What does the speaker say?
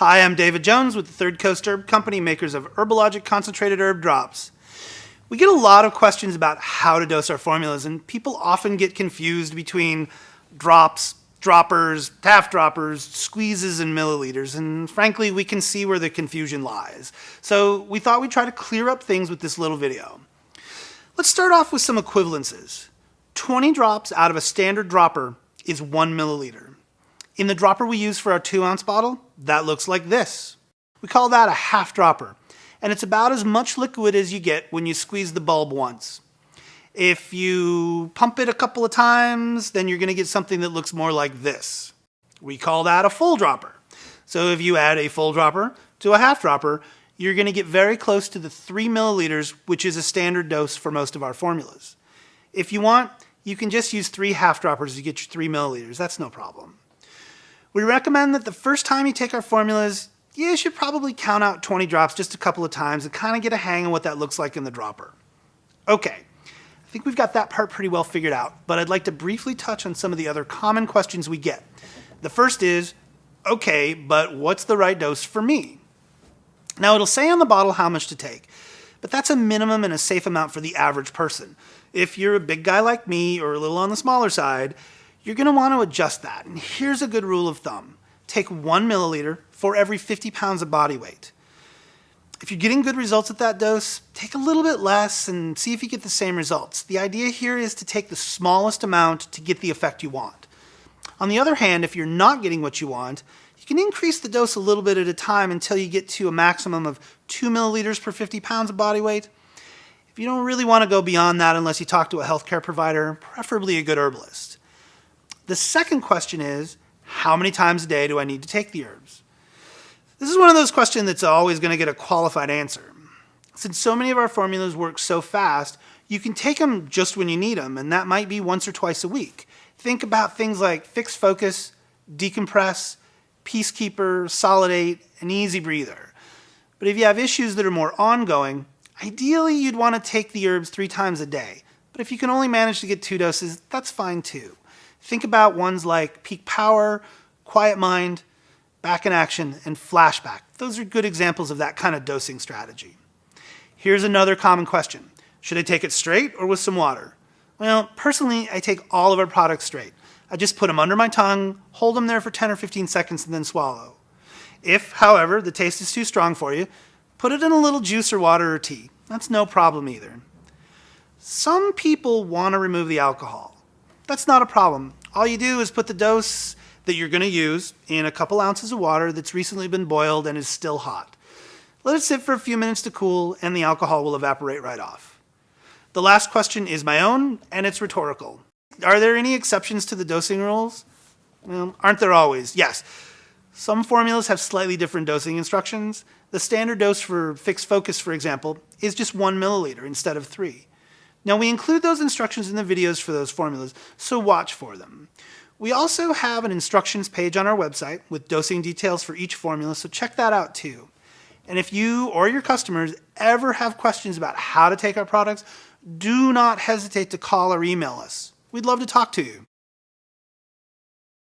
Hi, I'm David Jones with the Third Coast Herb Company, makers of Herbalogic concentrated herb drops. We get a lot of questions about how to dose our formulas, and people often get confused between drops, droppers, half droppers, squeezes, and milliliters, and frankly, we can see where the confusion lies. So we thought we'd try to clear up things with this little video. Let's start off with some equivalences. 20 drops out of a standard dropper is 1 milliliter. In the dropper we use for our 2-ounce bottle, that looks like this. We call that a half dropper, and it's about as much liquid as you get when you squeeze the bulb once. If you pump it a couple of times, then you're going to get something that looks more like this. We call that a full dropper. So if you add a full dropper to a half dropper, you're going to get very close to the 3 milliliters, which is a standard dose for most of our formulas. If you want, you can just use 3 half droppers to get your 3 milliliters. That's no problem. We recommend that the first time you take our formulas, you should probably count out 20 drops just a couple of times and kind of get a hang of what that looks like in the dropper. Okay, I think we've got that part pretty well figured out, but I'd like to briefly touch on some of the other common questions we get. The first is, okay, but what's the right dose for me? Now it'll say on the bottle how much to take, but that's a minimum and a safe amount for the average person. If you're a big guy like me or a little on the smaller side, you're going to want to adjust that. And here's a good rule of thumb. Take 1 milliliter for every 50 pounds of body weight. If you're getting good results at that dose, take a little bit less and see if you get the same results. The idea here is to take the smallest amount to get the effect you want. On the other hand, if you're not getting what you want, you can increase the dose a little bit at a time until you get to a maximum of 2 milliliters per 50 pounds of body weight. If you don't really want to go beyond that unless you talk to a healthcare provider, preferably a good herbalist. The second question is, how many times a day do I need to take the herbs? This is one of those questions that's always going to get a qualified answer. Since so many of our formulas work so fast, you can take them just when you need them, and that might be once or twice a week. Think about things like Fixed Focus, Decompress, Peacekeeper, Solidate, and Easy Breather. But if you have issues that are more ongoing, ideally you'd want to take the herbs 3 times a day. But if you can only manage to get 2 doses, that's fine too. Think about ones like Peak Power, Quiet Mind, Back in Action, and Flashback. Those are good examples of that kind of dosing strategy. Here's another common question. Should I take it straight or with some water? Well, personally, I take all of our products straight. I just put them under my tongue, hold them there for 10 or 15 seconds, and then swallow. If, however, the taste is too strong for you, put it in a little juice or water or tea. That's no problem either. Some people want to remove the alcohol. That's not a problem. All you do is put the dose that you're going to use in a couple ounces of water that's recently been boiled and is still hot. Let it sit for a few minutes to cool, and the alcohol will evaporate right off. The last question is my own, and it's rhetorical. Are there any exceptions to the dosing rules? Well, aren't there always? Yes. Some formulas have slightly different dosing instructions. The standard dose for Fixed Focus, for example, is just 1 milliliter instead of 3. Now, we include those instructions in the videos for those formulas, so watch for them. We also have an instructions page on our website with dosing details for each formula, so check that out too. And if you or your customers ever have questions about how to take our products, do not hesitate to call or email us. We'd love to talk to you.